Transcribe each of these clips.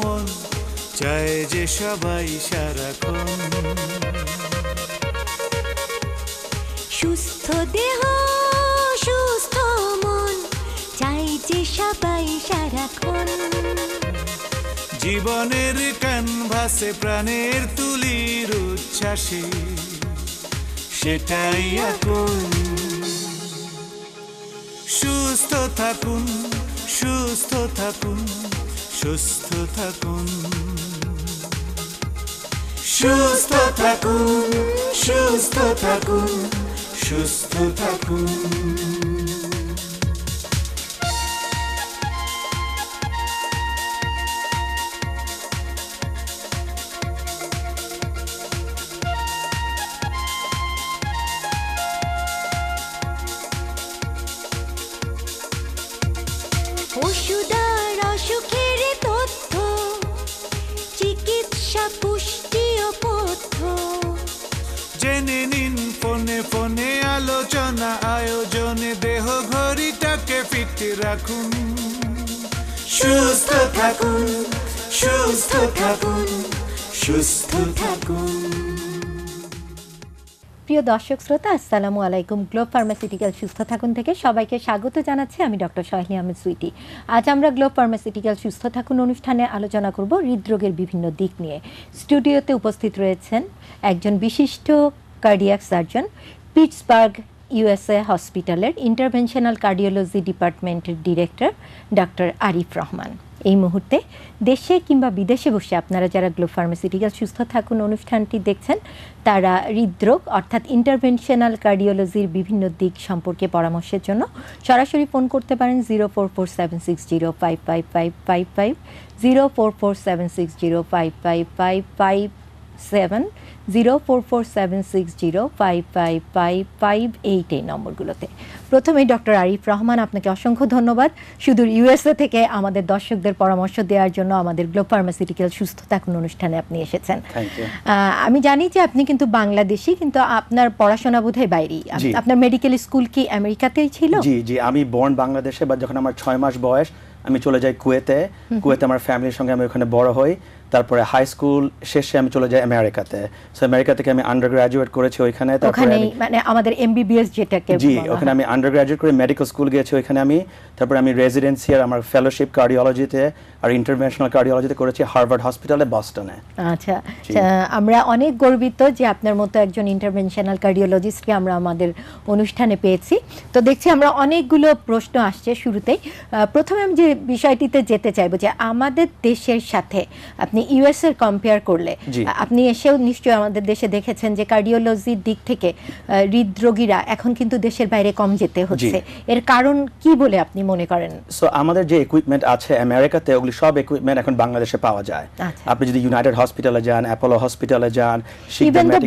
মন চায় যে সবাই সারাক্ষণ। সুস্থ দেহ সুস্থ মন চাই যে সবাই সারাক্ষণ। জীবনের ক্যানভাসে প্রাণের তুলির উচ্ছ্বাসে সেটাই এখন। সুস্থ থাকুন সুস্থ থাকুন সুস্থ থাকুন সুস্থ থাকুন সুস্থ থাকুন সুস্থ থাকুন। ওষুধ আর অসুখের তথ্য, চিকিৎসা পুষ্টি ও পথ্য জেনে নিন ফোনে ফোনে আলোচনা আয়োজনে, দেহ ঘড়িটাকে ফিট রাখুন। সুস্থ থাকুন সুস্থ থাকুন সুস্থ থাকুন। প্রিয় দর্শক শ্রোতা, আসসালামু আলাইকুম। গ্লোব ফার্মাসিউটিক্যাল সুস্থ থাকুন থেকে সবাইকে স্বাগত জানাচ্ছি। আমি ডক্টর সোহেলি আহমেদ সুইটি। আজ আমরা গ্লোব ফার্মাসিউটিক্যাল সুস্থ থাকুন অনুষ্ঠানে আলোচনা করব হৃদরোগের বিভিন্ন দিক নিয়ে। স্টুডিওতে উপস্থিত রয়েছেন একজন বিশিষ্ট কার্ডিয়াক সার্জন, পিটসবার্গ ইউএসএ হসপিটালের ইন্টারভেনশনাল কার্ডিওলজি ডিপার্টমেন্টের ডিরেক্টর ডক্টর আরিফ রহমান। এই মুহূর্তে দেশে কিংবা বিদেশে বসে আপনারা যারা গ্লোব ফার্মাসিউটিক্যাল সুস্থ থাকুন অনুষ্ঠানটি দেখছেন, তারা হৃদরোগ অর্থাৎ ইন্টারভেনশনাল কার্ডিওলজির বিভিন্ন দিক সম্পর্কে পরামর্শের জন্য সরাসরি ফোন করতে পারেন 0447605555, 0447605555, 0447605555 এই নম্বরগুলোতে। প্রথমেই ডক্টর আরিফ রহমান, আপনাকে অসংখ্য ধন্যবাদ সুদূর ইউএসএ থেকে আমাদের দর্শকদের পরামর্শ দেওয়ার জন্য আমাদের গ্লোব ফার্মাসিউটিক্যাল সুস্থ থাকুন অনুষ্ঠানে আপনি এসেছেন। আমি জানি যে আপনি কিন্তু বাংলাদেশি, কিন্তু আপনার পড়াশোনা বোধহয় বাইরেই। আপনার মেডিকেল স্কুল কি আমেরিকাতেই ছিল? জি জি, আমি বর্ন বাংলাদেশে, বাট যখন আমার 6 মাস বয়স আমি চলে যাই কুয়েতে। কুয়েতে আমার ফ্যামিলির সঙ্গে আমি ওখানে বড় হই। তারপরে হাই স্কুল শেষে আমি চলে যাই আমেরিকাতে। সো আমেরিকা থেকে আমি আন্ডার গ্রাজুয়েট করেছি ওইখানে। তারপরে মানে আমাদের এমবিবিএস যেটাকে জি, ওখানে আমি আন্ডার গ্রাজুয়েট করে মেডিকেল স্কুল গিয়েছি ওইখানে আমি। তারপরে আমি রেসিডেন্সি আর আমার ফেলোশিপ কার্ডিওলজিতে আর ইন্টারভেনশনাল কার্ডিওলজিতে করেছি হার্ভার্ড হসপিটালে বস্টনে। আচ্ছা, আমরা অনেক গর্বিত যে আপনার মতো একজন ইন্টারভেনশনাল কার্ডিওলজিস্টকে আমরা আমাদের অনুষ্ঠানে পেয়েছি। তো দেখছি আমরা অনেকগুলো প্রশ্ন আসছে শুরুতেই। প্রথমে আমি যে বিষয়টিতে যেতে চাইবো যে আমাদের দেশের সাথে আপনি ইউএস এর কম্পেয়ার করলে, আপনি এসেও নিশ্চয়ই আমাদের দেশে দেখেছেন যে কার্ডিওলজির দিক থেকে হৃদরোগীরা এখন কিন্তু দেশের বাইরে কম যেতে হচ্ছে। এর কারণ কি বলে আপনি মনে করেন? সো আমাদের যে ইকুইপমেন্ট আছে আমেরিকাতে, ওগুলি সব ইকুইপমেন্ট এখন বাংলাদেশে পাওয়া যায়। আপনি যদি ইউনাইটেড হসপিটালে যান, অ্যাপোলো হসপিটালে যান, ইভেন তো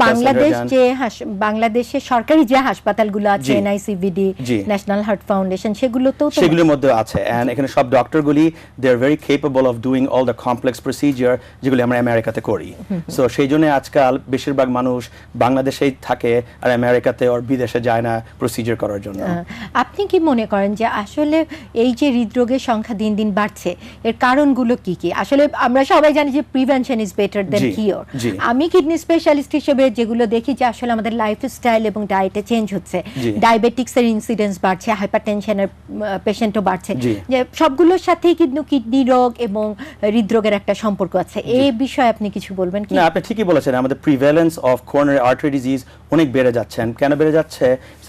বাংলাদেশে সরকারি যে হাসপাতালগুলো আছে, এনআইসিভিডি, ন্যাশনাল হার্ট ফাউন্ডেশন, সেগুলোর মধ্যে আছে। এন্ড এখানে সব ডক্টরগুলি they are very capable of doing all the complex procedure যেগুলি আমরা আমেরিকাতে করি। সো সেই জন্য আজকাল বেশিরভাগ মানুষ বাংলাদেশেই থাকে আর আমেরিকাতে আর বিদেশে যায় না প্রসিজার করার জন্য। আপনি কি মনে করেন যে আসলে এই যে হৃদরোগের সংখ্যা দিন দিন বাড়ছে, এর কারণগুলো কি কি? আসলে আমরা সবাই জানি যে prevention is better than cure. আমি কিডনি স্পেশালিস্ট হিসেবে যেগুলো দেখি যে আসলে আমাদের লাইফস্টাইল এবং ডায়েটে চেঞ্জ হচ্ছে, ডায়াবেটিক্স এর ইনসিডেন্স বাড়ছে, হাইপারটেনশনের পেশেন্টও বাড়ছে, যে সবগুলোর সাথেই কিন্তু কিডনি রোগ এবং হৃদরোগের একটা সম্পর্ক আছে। এই বিষয়ে আপনি কিছু বলবেন কি? না, আপনি ঠিকই বলেছেন। আমাদের প্রিভ্যালেন্স অফ কোরোনারি আর্টারি ডিজিজ অনেক বেড়ে যাচ্ছে। কেন বেড়ে যাচ্ছে?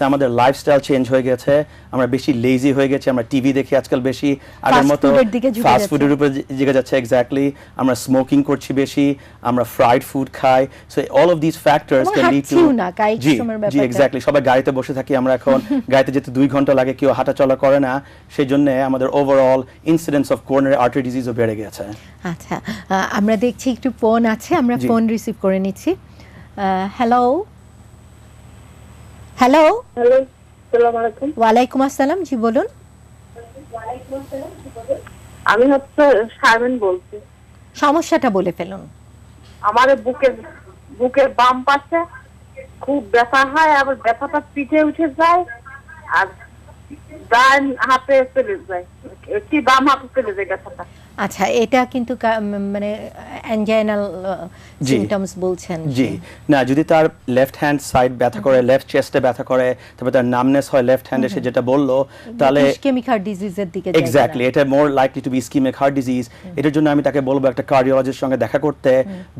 আমাদের লাইফস্টাইল চেঞ্জ হয়ে গেছে, আমরা বেশি লেজি হয়ে গেছি, আমরা টিভি দেখি আজকাল বেশি, আগের মতো ফাস্ট ফুডের উপরে দিকে যাচ্ছে। এক্স্যাক্টলি, আমরা স্মোকিং করছি বেশি, আমরা ফ্রাইড ফুড খাই। So all of this factors can lead to G exactly, সবাই গাড়িতে বসে থাকি আমরা এখন। গাড়িতে যেতে 2 ঘন্টা লাগে, কেউ হাঁটাচলা করে না। সেই জন্য আমাদের ওভারঅল ইনসিডেন্স অফ কোরোনারি আর্টারি ডিজিজও বেড়ে গেছে। আচ্ছা, আমরা দেখছি একটু ফোন আছে, আমরা ফোন রিসিভ করে নিচ্ছি। হ্যালো হ্যালো হ্যালো, আসসালামু আলাইকুম। ওয়ালাইকুম আসসালাম, জি বলুন। আমি শারমিন বলছি। সমস্যাটা বলে ফেলুন। আমার বুকের বাম পাশে খুব ব্যথা হয়, আবার ব্যথাটা পিঠে উঠে যায় আর ডান হাতে চলে যায়, কি বাম হাতে চলে যায় ব্যথাটা। আচ্ছা, এটা কিন্তু মানে অ্যাঞ্জাইনাল জি। সিমটমস বলছেন। জি, না যদি তার লেফট হ্যান্ড সাইড ব্যথা করে, লেফট চেস্টে ব্যথা করে, তবে তার নামনেস হয় লেফট হ্যান্ডে, সে যেটা বললো, তাহলে ইসকেমিক হার্ট ডিজিজের দিকে যায় এক্স্যাক্টলি, এটা more likely to be ischaemic heart disease. এটার জন্য আমি তাকে বলবো একটা কার্ডিওলজিস্টের সঙ্গে দেখা করতে,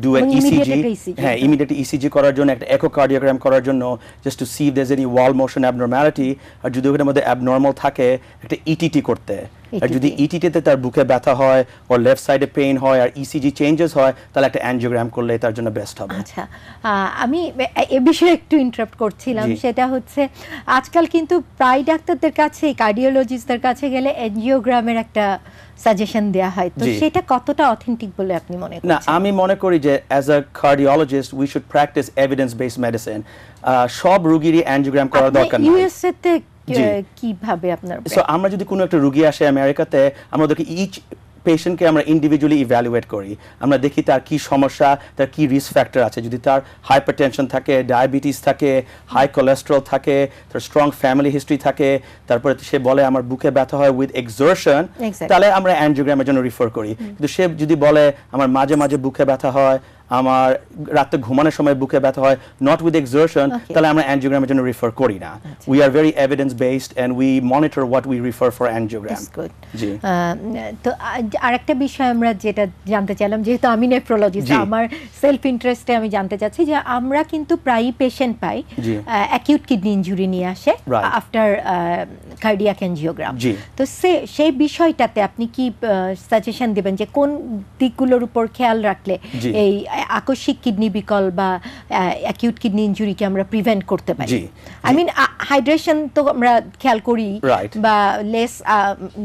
ডু এন এবং ইসিজি, immediate একটা ECG হ্যাঁ ইমিডিয়েট ইসিজি করার জন্য, একটা একোকার্ডিওগ্রাম করার জন্য, just to see there any wall motion abnormality, আর যদি ওখানের মধ্যে অ্যাবনর্মাল থাকে একটা ইটিটি করতে। আর যদি ইটিটিতে তার বুকে ব্যথা হয়, ওর লেফট সাইডে পেইন হয়, আর ইসিজি চেঞ্জেস হয়, তাহলে একটা অ্যাঞ্জিওগ্রাম করলে তার জন্য বেস্ট হবে। আচ্ছা, আমি এ বিষয়ে একটু ইন্টারাপ্ট করছিলাম, জি। সেটা হচ্ছে আজকাল কিন্তু প্রায় ডাক্তারদের কাছে, কার্ডিওলজিস্টদের কাছে গেলে এনজিওগ্রামের একটা সাজেশন দেয়া হয়, তো জি। সেটা কতটা অথেন্টিক বলে আপনি মনে না, করছেন? আমি মনে করি যে as a cardiologist we should practice evidence based medicine. সব রোগীরই অ্যাঞ্জিওগ্রাম করার দরকার নেই। ইউএসএ তে জি। কিভাবে আপনার সো আমরা যদি কোনো একটা রোগী আসে আমেরিকাতে, আমরা ওদেরকে ইচ পেশেন্টকে আমরা ইন্ডিভিজুয়ালি ইভ্যালুয়েট করি। আমরা দেখি তার কি সমস্যা, তার কি রিস্ক ফ্যাক্টর আছে। যদি তার হাইপারটেনশন থাকে, ডায়াবেটিস থাকে, হাই কোলেস্টেরল থাকে, তার স্ট্রং ফ্যামিলি হিস্ট্রি থাকে, তারপরে সে বলে আমার বুকে ব্যথা হয় উইথ এক্সারশন, Exactly. তাহলে আমরা অ্যাঞ্জিওগ্রামের জন্য রিফার করি। কিন্তু সে যদি বলে আমার মাঝে মাঝে বুকে ব্যথা হয়, আমার রাতে ঘুমানোর সময় বুকে ব্যথা হয়, নট উইথ এক্সারশন, Okay. তাহলে আমরা অ্যাঞ্জিওগ্রামের জন্য রিফার করি না। We are very evidence based and we monitor what we refer for angiogram. That's good. জি। তো আরেকটা বিষয় আমরা যেটা জানতে চাইলাম, যেহেতু আমি নেফ্রোলজিস্ট, জি। আমার সেলফ ইন্টারেস্টে আমি জানতে চাচ্ছি যে আমরা কিন্তু প্রায়ই পেশেন্ট পাই জি। অ্যাকিউট কিডনি ইনজুরি নিয়ে আসে Right. After cardiac angiogram. জি। তো সেই বিষয়টাতে আপনি কি সাজেশন দেবেন যে কোন দিকগুলোর উপর খেয়াল রাখলে জি। এই আকস্মিক কিডনি বিকল বা অ্যাকিউট কিডনি ইনজুরিকে আমরা প্রিভেন্ট করতে পারি? জি। আই মিন হাইড্রেশন তো আমরা খেয়াল করি, Right. বা লেস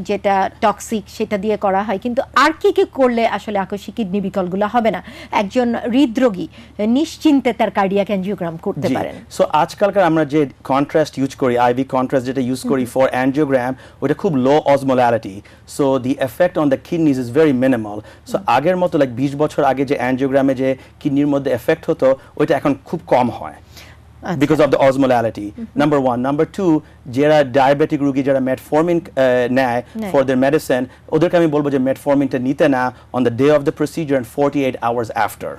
যেটা টক্সিক সেটা দিয়ে করা হয়, কিন্তু আর কি কি করলে আসলে আকস্মিক কিডনি বিকলগুলো হবে না, একজন হৃদরোগী নিশ্চিন্তে তার কার্ডিয়াক অ্যাঞ্জিওগ্রাম করতে জি। পারেন? সো আজকালকার আমরা যে কন্ট্রাস্ট ইউজ করি, আইভি কন্ট্রাস্ট যেটা ইউজ করি ফর অ্যাঞ্জিওগ্রাম, ওটা খুব low osmolarity, so the effect on the kidneys is very minimal. So আগের মতো লাইক 20 বছর আগে যে অ্যাঞ্জিওগ্রামে যে কিডনির মধ্যে এফেক্ট হতো, ওইটা এখন খুব কম হয় because of the osmolality. Number one. Number two, যারা ডায়াবেটিক রোগী যারা মেটফর্মিন নেয় ফর their medicine, ওদেরকে আমি বলবো যে মেটফর্মিনটা নিতে না on the day of the procedure and 48 hours after.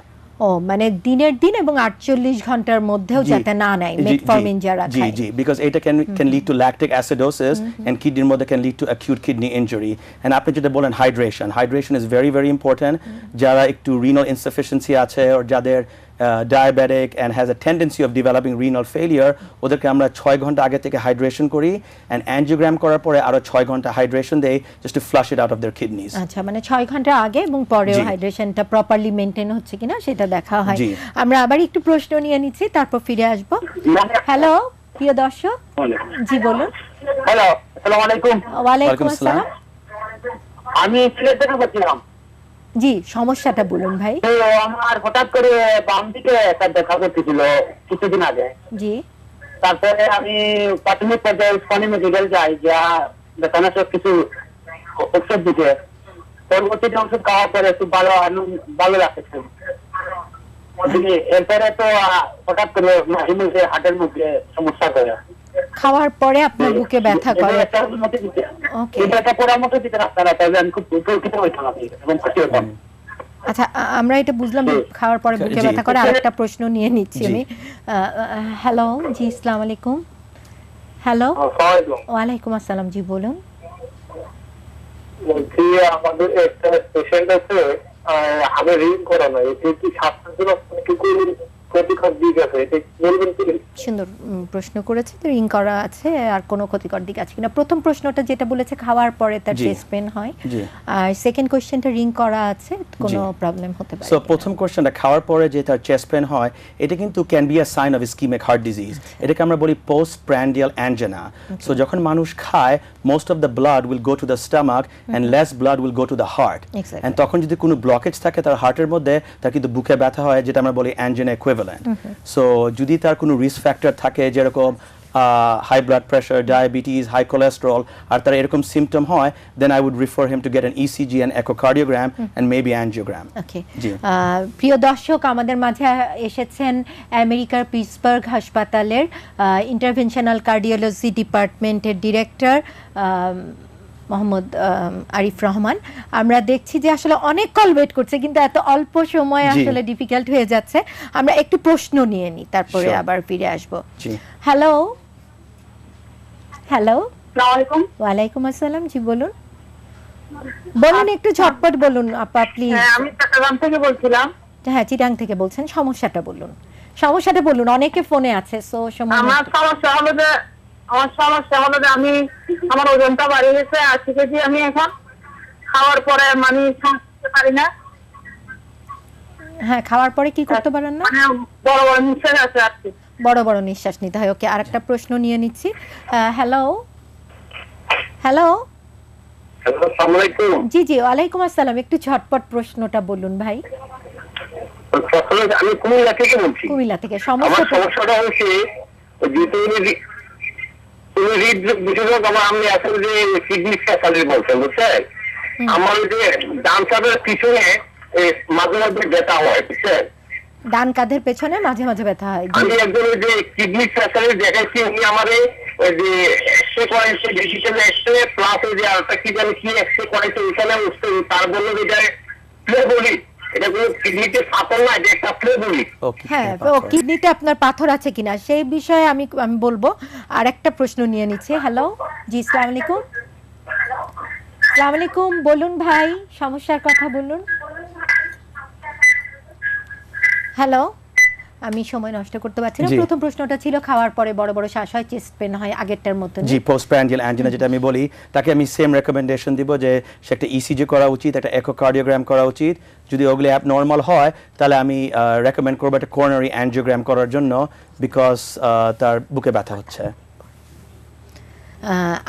ও মানে দিনের দিন এবং 48 ঘন্টার মধ্যেও যাতে না নেয় মেটফর্মিন যারা খায়। জি, because এটা can lead to lactic acidosis and কিডনির মধ্যে can lead to acute kidney injury. And আপনি যেটা বলেন hydration is very very important. যারা একটু renal insufficiency আছে, or যাদের diabetic and has a tendency of developing renal failure, ওদেরকে আমরা 6 ঘন্টা আগে থেকে হাইড্রেশন করি, and angiogram করার পরে আরো 6 ঘন্টা হাইড্রেশন দেই just to flush it out of their kidneys. আচ্ছা, মানে 6 ঘন্টা আগে এবং পরেও জি। হাইড্রেশনটা প্রপারলি মেইনটেইন হচ্ছে কিনা সেটা দেখা হয়। জি। আমরা আবার একটু প্রশ্ন নিয়ে নিচ্ছি, তারপর ফিরে আসব। হ্যালো প্রিয় দর্শক, জি বলুন। হ্যালো, আসসালামু আলাইকুম। ওয়ালাইকুম ওয়ালাইকুম আসসালাম। আসসালাম। আমি সিলেট থেকে বলছিলাম। জি, সমস্যাটা বলুন ভাই। তো আমার হঠাৎ করে বাম দিকে একটা দেখা করতেছিল কিছুদিন আগে। জি। তারপরে আমি প্রাথমিক পর্যায়ে উসমানী মেডিকেল যাই, যা দেখানো সব কিছু ওষুধ দিতে, পরবর্তীতে ওষুধ খাওয়ার পরে একটু ভালো লাগছে। এরপরে তো হঠাৎ করে মাঝে মধ্যে হার্টের মধ্যে সমস্যা করে। খাওয়ার পরে আপনার বুকে ব্যথা করে? ওকে। এটা একটা পরামর্শ দিতেন আপনারা, তাহলে আমি খুব উপকৃত হইতাম এবং খুশি হতাম। আচ্ছা, আমরা এটা বুঝলাম যে খাওয়ার পরে বুকে জি। ব্যথা করে। আরেকটা প্রশ্ন নিয়ে নিচ্ছি জি। আমি। হ্যালো, জি আসসালামু আলাইকুম। হ্যালো। ওয়ালাইকুম আসসালাম, জি বলুন। বলছি আমাদের একটা পেশেন্ট আছে, আমি রিং করানো, এতে কি স্বাস্থ্যের জন্য কি ক্ষতিকর দিক আছে, এটা বলবেন কি? সুন্দর প্রশ্ন করেছে। তো রিং করা আছে, আর কোনো ক্ষতিকর দিক আছে কিনা? প্রথম প্রশ্নটা যেটা বলেছে খাওয়ার পরে তার জি। চেস্ট পেন হয়, জি। আর সেকেন্ড কোশ্চেনটা রিং করা আছে, কোনো জি। প্রবলেম হতে পারে সো কিনা? প্রথম কোশ্চেনটা খাওয়ার পরে যে তার চেস্ট পেন হয়, এটা কিন্তু can be a sign of ischaemic heart disease. এটাকে আমরা বলি পোস্ট প্র্যান্ডিয়াল অ্যাঞ্জেনা। সো যখন মানুষ খায়, most of the blood will go to the stomach and less blood will go to the heart, Exactly. And তখন যদি কোনো ব্লকেজ থাকে তার হার্টের মধ্যে, তার কিন্তু বুকে ব্যথা হয়, যেটা আমরা বলি অ্যাঞ্জেনা ইকুইভ্যালেন্ট। সো যদি তার কোনো রিস্ক ফ্যাক্টর থাকে, যেরকম high blood pressure, diabetes, high cholesterol, আর তার এরকম সিমটম হয়, then I would refer him to get an ECG and echocardiogram and maybe angiogram. Okay. জি। প্রিয় দর্শক, আমাদের মাঝে এসেছেন আমেরিকার পিটসবার্গ হাসপাতালের ইন্টারভেনশনাল কার্ডিওলজি ডিপার্টমেন্টের ডিরেক্টর মোহাম্মদ আরিফ রহমান। আমরা দেখছি যে আসলে অনেক কল ওয়েট করছে, কিন্তু এত অল্প সময় জি। আসলে ডিফিকাল্ট হয়ে যাচ্ছে। আমরা একটু প্রশ্ন নিয়ে নিই, তারপরে Sure. আবার ফিরে আসবো। জি। হ্যালো হ্যালো, আসসালামু আলাইকুম। ওয়ালাইকুম আসসালাম, জি বলুন। বলুন একটু ঝটপট বলুন আপা প্লিজ। হ্যাঁ, আমি চট্টগ্রাম থেকে বলছিলাম। হ্যাঁ, চিটাং থেকে বলছেন, সমস্যাটা বলুন। সমস্যাটা বলুন, অনেকে ফোনে আছে, সো সময় আমার সমস্যা হলো যে আমি আমার ওজনটা বাড়িয়ে গেছে 80 কেজি। আমি এখন খাওয়ার পরে মানে শ্বাস নিতে পারি না, হ্যাঁ, খাওয়ার পরে কি করতে পারেন না? মানে বড় বড় নিঃশ্বাস আছে আর কি। বড় বড় নিঃশ্বাস নিতে হয়। ওকে, আরেকটা প্রশ্ন নিয়ে নিচ্ছি। হ্যালো হ্যালো, আসসালামু আলাইকুম। জি জি, ওয়ালাইকুম আসসালাম। একটু ঝটপট প্রশ্নটা বলুন ভাই। আমি কুমিল্লা থেকে বলছি। কুমিল্লা থেকে। আমার সমস্যাটা হচ্ছে যে তুমি হৃদরোগ বিশেষজ্ঞ, আমি আসলে যে কিডনি স্পেশালিস্ট বলছেন, বুঝছেন? আমার ওই যে ডান কাঁধের পিছনে মাঝে মাঝে ব্যথা হয়, বুঝছেন? ডান কাঁধের পেছনে মাঝে মাঝে ব্যথা হয়। জি। আমি একজন ওই যে কিডনি স্পেশালিস্ট দেখাচ্ছি, উনি আমার ওই যে এক্সরে করাইছে, ডিজিটাল এক্সরে প্লাস ওই যে আরেকটা কি জানি কি এক্সরে করাইছে, ওইখানে তার বললো যে এটা প্লেবলি, এটা কোনো কিডনিতে ফাটল না, এটা একটা প্লেবলি। হ্যাঁ, ও কিডনিতে আপনার পাথর আছে কিনা সেই বিষয়ে আমি বলবো। আর একটা প্রশ্ন নিয়ে নিচ্ছে। হ্যালো, জি, আসসালামু আলাইকুম। আসসালামু আলাইকুম, বলুন ভাই, সমস্যার কথা বলুন। হ্যালো, আমি সময় নষ্ট করতে পারছি না। জি। প্রথম প্রশ্নটা ছিল খাওয়ার পরে বড় বড় শ্বাস হয়, চেস্ট পেন হয়, আগেরটার মতো জি, পোস্টপ্রান্ডিয়াল অ্যাঞ্জিনা যেটা আমি বলি, তাকে আমি সেম রেকমেন্ডেশন দিব যে সে একটা ইসিজি করা উচিত, একটা একোকার্ডিওগ্রাম করা উচিত। যদি ওগুলি অ্যাবনর্মাল হয় তাহলে আমি রেকমেন্ড করবো একটা কোরোনারি অ্যাঞ্জিওগ্রাম করার জন্য, বিকজ তার বুকে ব্যথা হচ্ছে।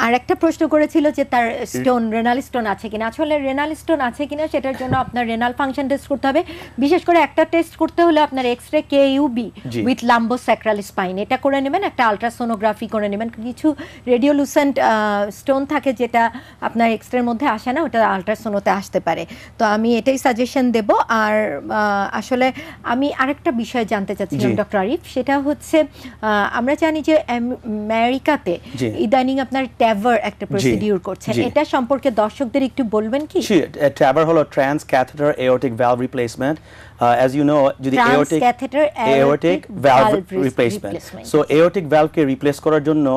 আর একটা প্রশ্ন করেছিল যে তার স্টোন, রেনাল স্টোন আছে কিনা। আসলে রেনাল স্টোন আছে কিনা সেটার জন্য আপনার রেনাল ফাংশন টেস্ট করতে হবে। বিশেষ করে একটা টেস্ট করতে হলে আপনার এক্সরে কেইউবি জি। উইথ লাম্বোস্যাক্রাল স্পাইন এটা করে নেবেন, একটা আলট্রাসোনোগ্রাফি করে নেবেন। কিছু রেডিওলুসেন্ট স্টোন থাকে যেটা আপনার এক্সরের মধ্যে আসে না, ওটা আলট্রাসোনোতে আসতে পারে। তো আমি এটাই সাজেশন দেব। আর আসলে আমি আরেকটা বিষয় জানতে চাচ্ছিলাম জি। ডক্টর আরিফ, সেটা হচ্ছে আমরা জানি যে আমেরিকাতে জি। ইদানিং আপনার ট্যাভার একটা প্রসিডিউর করছেন, জি। এটা সম্পর্কে দর্শকদের একটু বলবেন কি? ট্যাভার হলো trans catheter aortic valve replacement. As you know, যদি Transcatheter aortic valve replacement. So aortic valve কে রিপ্লেস করার জন্য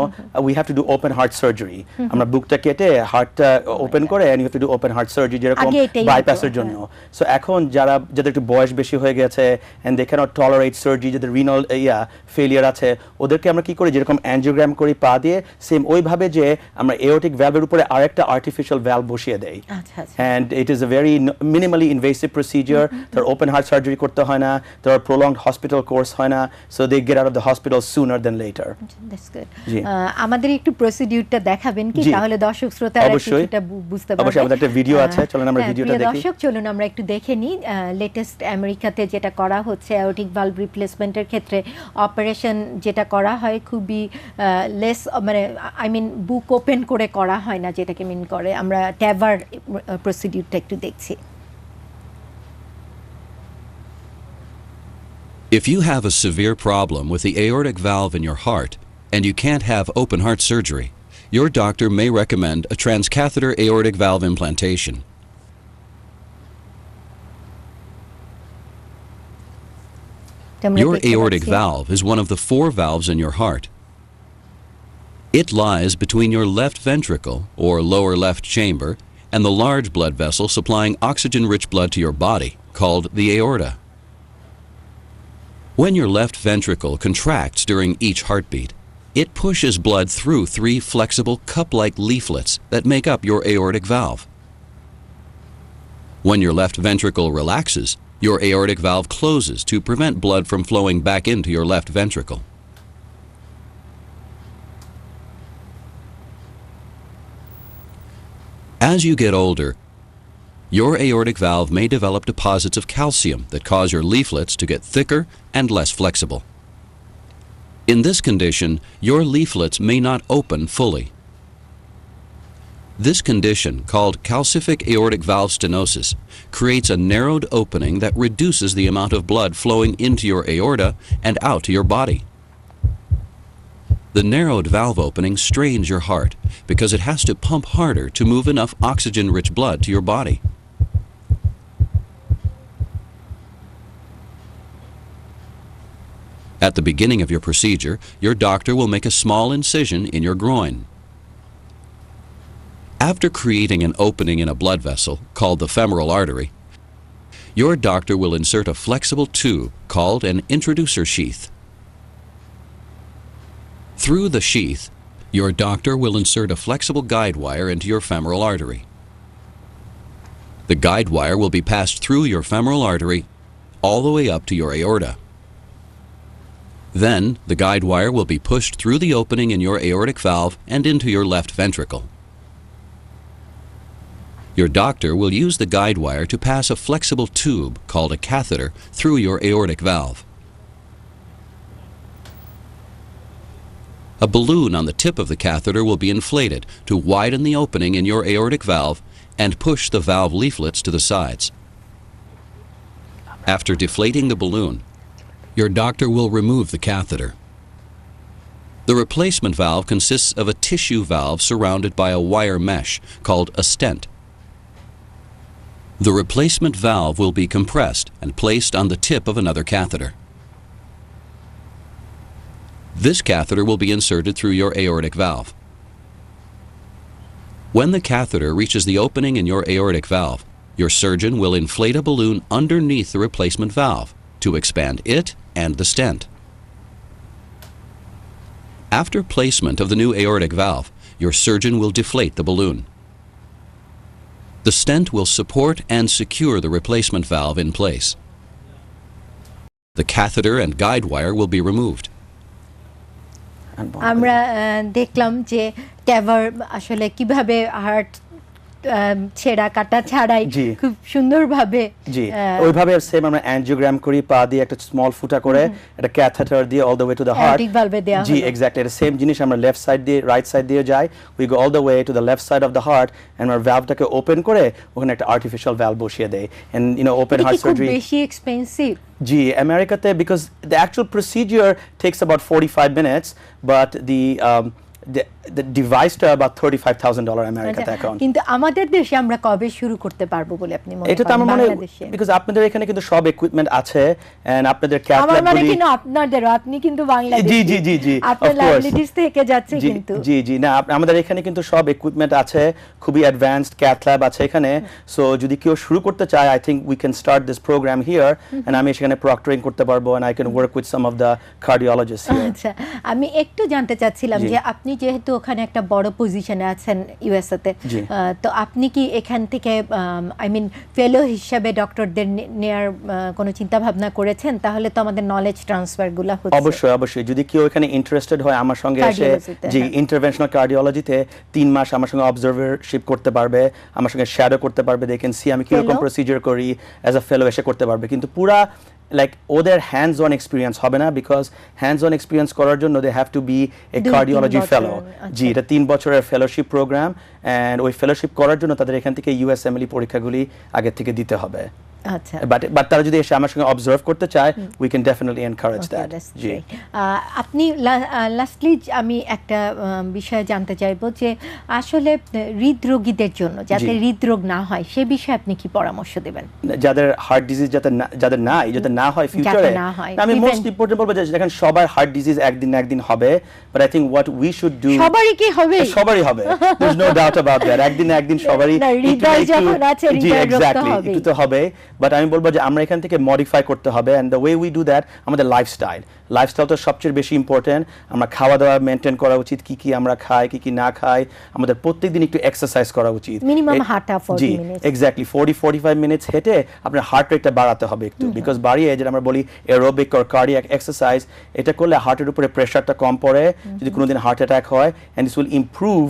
we have to do open heart surgery. আমরা বুকটা কেটে হার্টটা ওপেন করে and you have to do open heart surgery যেরকম আগে এটাই বাইপাসের হতো, জন্য। সো এখন যাদের একটু বয়স বেশি হয়ে গেছে and they cannot tolerate surgery, যাদের রিনাল ফেলিয়ার আছে, ওদেরকে আমরা কি করি, যেরকম অ্যাঞ্জিওগ্রাম করি পা দিয়ে, সেম ওইভাবে যে আমরা এওর্টিক ভ্যালভের উপরে আরেকটা আর্টিফিশিয়াল ভ্যালভ বসিয়ে দেই। আচ্ছা আচ্ছা। And it is a very minimally invasive procedure. তার open heart surgery করতে হয় না, তার prolonged hospital course হয় না, so they get out of the hospital sooner than later. That's good. জি। আমাদের একটু প্রসিডিউরটা দেখাবেন কি, জি। তাহলে দর্শক শ্রোতারা অবশ্যই। কিছুটা বুঝতে পারবে। অবশ্যই, আমাদের একটা ভিডিও আছে, চলুন আমরা হ্যাঁ, ভিডিওটা প্রিয় দেখি। দর্শক, চলুন আমরা একটু দেখে নিই লেটেস্ট আমেরিকাতে যেটা করা হচ্ছে অ্যাওর্টিক ভালভ রিপ্লেসমেন্টের ক্ষেত্রে অপারেশন যেটা করা হয় খুবই লেস, মানে আই মিন বুক ওপেন করে করা হয় না, যেটাকে মিন করে। আমরা ট্যাভার প্রসিডিউরটা একটু দেখছি। If you have a severe problem with the aortic valve in your heart and you can't have open heart surgery, your doctor may recommend a transcatheter aortic valve implantation. Your aortic valve is one of the 4 valves in your heart. It lies between your left ventricle, or lower left chamber, and the large blood vessel supplying oxygen-rich blood to your body, called the aorta. When your left ventricle contracts during each heartbeat, it pushes blood through 3 flexible cup-like leaflets that make up your aortic valve. When your left ventricle relaxes, your aortic valve closes to prevent blood from flowing back into your left ventricle. As you get older, your aortic valve may develop deposits of calcium that cause your leaflets to get thicker and less flexible. In this condition, your leaflets may not open fully. This condition, called calcific aortic valve stenosis, creates a narrowed opening that reduces the amount of blood flowing into your aorta and out to your body. The narrowed valve opening strains your heart because it has to pump harder to move enough oxygen-rich blood to your body. At the beginning of your procedure, your doctor will make a small incision in your groin. After creating an opening in a blood vessel, called the femoral artery, your doctor will insert a flexible tube called an introducer sheath. Through the sheath, your doctor will insert a flexible guide wire into your femoral artery. The guide wire will be passed through your femoral artery all the way up to your aorta. Then, the guide wire will be pushed through the opening in your aortic valve and into your left ventricle. Your doctor will use the guide wire to pass a flexible tube called a catheter through your aortic valve. A balloon on the tip of the catheter will be inflated to widen the opening in your aortic valve and push the valve leaflets to the sides. After deflating the balloon, your doctor will remove the catheter. The replacement valve consists of a tissue valve surrounded by a wire mesh called a stent. The replacement valve will be compressed and placed on the tip of another catheter. This catheter will be inserted through your aortic valve. When the catheter reaches the opening in your aortic valve, your surgeon will inflate a balloon underneath the replacement valve to expand it and the stent. After placement of the new aortic valve, your surgeon will deflate the balloon. The stent will support and secure the replacement valve in place. The catheter and guide wire will be removed. আমরা দেখলাম যে ট্যাভার আসলে কিভাবে heart ছেঁড়া কাটা ছাড়াই খুব সুন্দরভাবে জি ওইভাবে সেম আমরা অ্যানজিওগ্রাম করি পা দিয়ে একটা স্মল ফুটা করে একটা ক্যাথেটার দিয়ে all the way to the heart জি এক্স্যাক্টলি এটা সেম জিনিস আমরা লেফট সাইড দিয়ে রাইট সাইড দিয়ে যাই we go all the way to the left side of the heart and আমরা ভ্যালভটাকে ওপেন করে ওখানে একটা আর্টিফিশিয়াল ভ্যালভ বসিয়ে দেই and you know open heart surgery বেশি এক্সপেন্সিভ জি আমেরিকাতে because the actual procedure takes about 45 minutes but the device to about $35,000 আমেরিকাতে এখন কিন্তু আমাদের দেশে আমরা কবে শুরু করতে পারবো বলে আপনি মনে করেন এটা তো আমার মনে বিকজ আপনাদের এখানে কিন্তু সব ইকুইপমেন্ট আছে এন্ড আপনাদের ক্যাথল্যাব আমার মানে কিন্তু আপনাদের আপনি কিন্তু বাংলাদেশী জি জি জি জি আপনার লাইবিলিটিস থেকে যাচ্ছে কিন্তু জি জি না আমাদের এখানে কিন্তু সব ইকুইপমেন্ট আছে খুবই অ্যাডভান্সড ক্যাথল্যাব আছে এখানে সো যদি কেউ শুরু করতে চায় I think we can start this programme here and আমি সেখানে প্রক্টরিং করতে পারবো and I can work with some of the cardiologists here আচ্ছা আমি একটু জানতে চাচ্ছিলাম যে আপনি যেহেতু ওখানে একটা বড় পজিশনে আছেন ইউএসএ তে তো আপনি কি এখান থেকে আই মিন ফেলো হিসেবে ডক্টরদের নেয়ার কোনো চিন্তা ভাবনা করেছেন তাহলে তো আমাদের নলেজ ট্রান্সফার গুলো হচ্ছে অবশ্যই অবশ্যই যদি কেউ এখানে ইন্টারেস্টেড হয় আমার সঙ্গে এসে জি ইন্টারভেনশনাল কার্ডিওলজিতে 3 মাস আমার সঙ্গে অবজারভারশিপ করতে পারবে আমার সঙ্গে শ্যাডো করতে পারবে দে ক্যান সি আমি কিরকম প্রসিজার করি অ্যাজ আ ফেলো এসে করতে পারবে কিন্তু পুরা like ওদের hands on experience হবে না because hands on experience করার জন্য they have to be a cardiology fellow জি এটা 3 বছরের ফেলোশিপ প্রোগ্রাম and ওই ফেলোশিপ করার জন্য তাদের এখান থেকে ইউএসএমএলই পরীক্ষাগুলি আগে থেকে দিতে হবে আচ্ছা বাট তারা যদি এসে আমার সঙ্গে অবজার্ভ করতে চায় we can definitely encourage that জি আপনি লাস্টলি আমি একটা বিষয় জানতে চাইবো যে আসলে হৃদরোগীদের জন্য যাতে হৃদরোগ না হয় সে বিষয়ে আপনি কি পরামর্শ দেবেন যাদের হার্ট ডিজিজ যাদের না হয় ফিউচারে আমি মোস্ট ইম্পর্টেন্ট বলবো যে দেখেন সবার হার্ট ডিজিজ একদিন না একদিন হবে but I think what we should do সবারই কি হবে সবারই হবে there is no doubt about that একদিন না একদিন সবারই হৃদয় যখন আছে হৃদয় রোগ হবে একটু তো হবে বাট আমি বলবো যে আমরা এখান থেকে মডিফাই করতে হবে and the way we do that আমাদের লাইফস্টাইল তো সবচেয়ে বেশি ইম্পর্টেন্ট আমরা খাওয়া দাওয়া মেইনটেইন করা উচিত কি আমরা খাই কি না খাই আমাদের প্রত্যেকদিন একটু এক্সারসাইজ করা উচিত মিনিমাম হাঁটা 40 মিনিট এক্স্যাক্টলি 40-45 মিনিটস হেঁটে আপনার হার্ট রেটটা বাড়াতে হবে একটু বিকজ বাড়িয়ে যেটা আমরা বলি এরোবিক অর কার্ডিয়াক এক্সারসাইজ এটা করলে হার্টের উপরে প্রেসারটা কম পড়ে যদি কোনোদিন হার্ট অ্যাটাক হয় and this will improve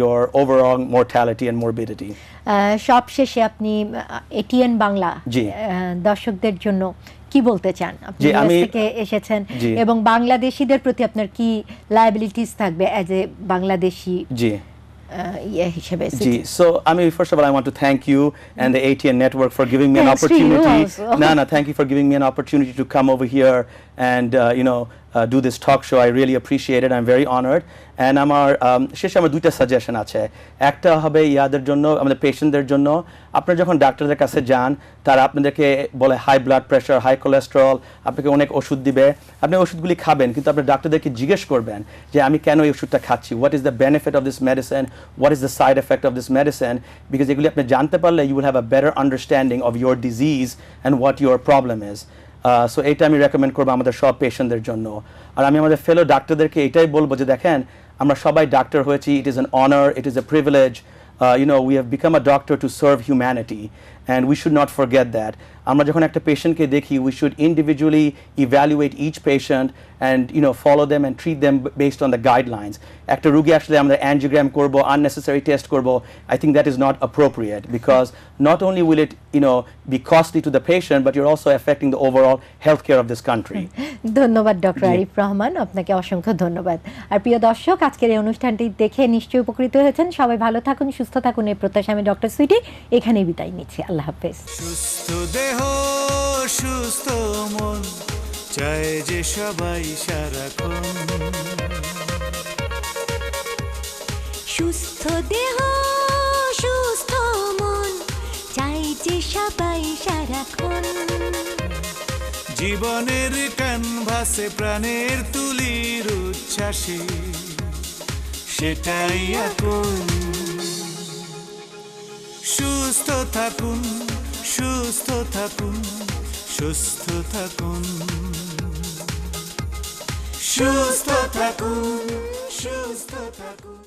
your overall mortality and morbidity সব শেষে আপনি এটিএন বাংলা দর্শকদের জন্য কি বলতে চান আপনি ইউএস থেকে এসেছেন এবং বাংলাদেশীদের প্রতি আপনার কি লায়াবিলিটিস থাকবে as a Bangladeshi G so first of all I want to thank you and the ATN network for giving me an opportunity thank you for giving me an opportunity to come over here and do this talk show. I really appreciate it. I'm very honored. And আমার শেষে আমার দুইটা suggestion আছে। একটা হবে ইয়াদের জন্য, আমাদের পেশেন্টদের জন্য, আপনারা যখন ডাক্তারদের কাছে যান তারা আপনাদেরকে বলে high blood pressure, high cholesterol, আপনাকে অনেক ওষুধ দিবে, আপনি ওষুধগুলি খাবেন, কিন্তু আপনার ডাক্তারদেরকে জিজ্ঞেস করবেন যে আমি কেন এই ওষুধটা খাচ্ছি, what is the benefit of this medicine, what is the side effect of this medicine, because এগুলি আপনি জানতে পারলে you will have a better understanding of your disease and what your problem is. So এইটা আমি recommend করবো আমাদের সব পেশেন্টদের জন্য। আর আমি আমাদের ফেলো ডাক্তারদেরকে এটাই বলবো যে দেখেন, আমরা সবাই ডাক্তার হয়েছি, it is an honour, it is a privilege, we have become a doctor to serve humanity, and we should not forget that. আমরা যখন একটা পেশেন্টকে দেখি, we should individually evaluate each patient and follow them and treat them based on the guidelines. একটা রোগী আসলে আমরা angiogram করব, unnecessary test করব, I think that is not appropriate, because not only will it be costly to the patient, but you're also affecting the overall healthcare of this country. ধন্যবাদ doctor Arif Rahman, আপনাকে অসংখ্য ধন্যবাদ। আর প্রিয় দর্শক, আজকের এই অনুষ্ঠানটি দেখে নিশ্চয়ই উপকৃত হয়েছেন। সবাই ভালো থাকুন, সুস্থ থাকুন, এই প্রত্যাশা আমি ডক্টর সুইটি এখানেই বিদায় নিচ্ছি। আল্লাহ হাফেজ। সুস্থ দেহ সুস্থ মন চায় যে সবাই সারাক্ষণ, সুস্থ দেহ সুস্থ মন চাই যে সবাই সারাক্ষণ, জীবনের ক্যানভাসে প্রাণের তুলির উচ্ছ্বাসে সেটাই এখন। সুস্থ থাকুন, সুস্থ থাকুন, সুস্থ থাকুন, সুস্থ থাকুন, সুস্থ থাকুন।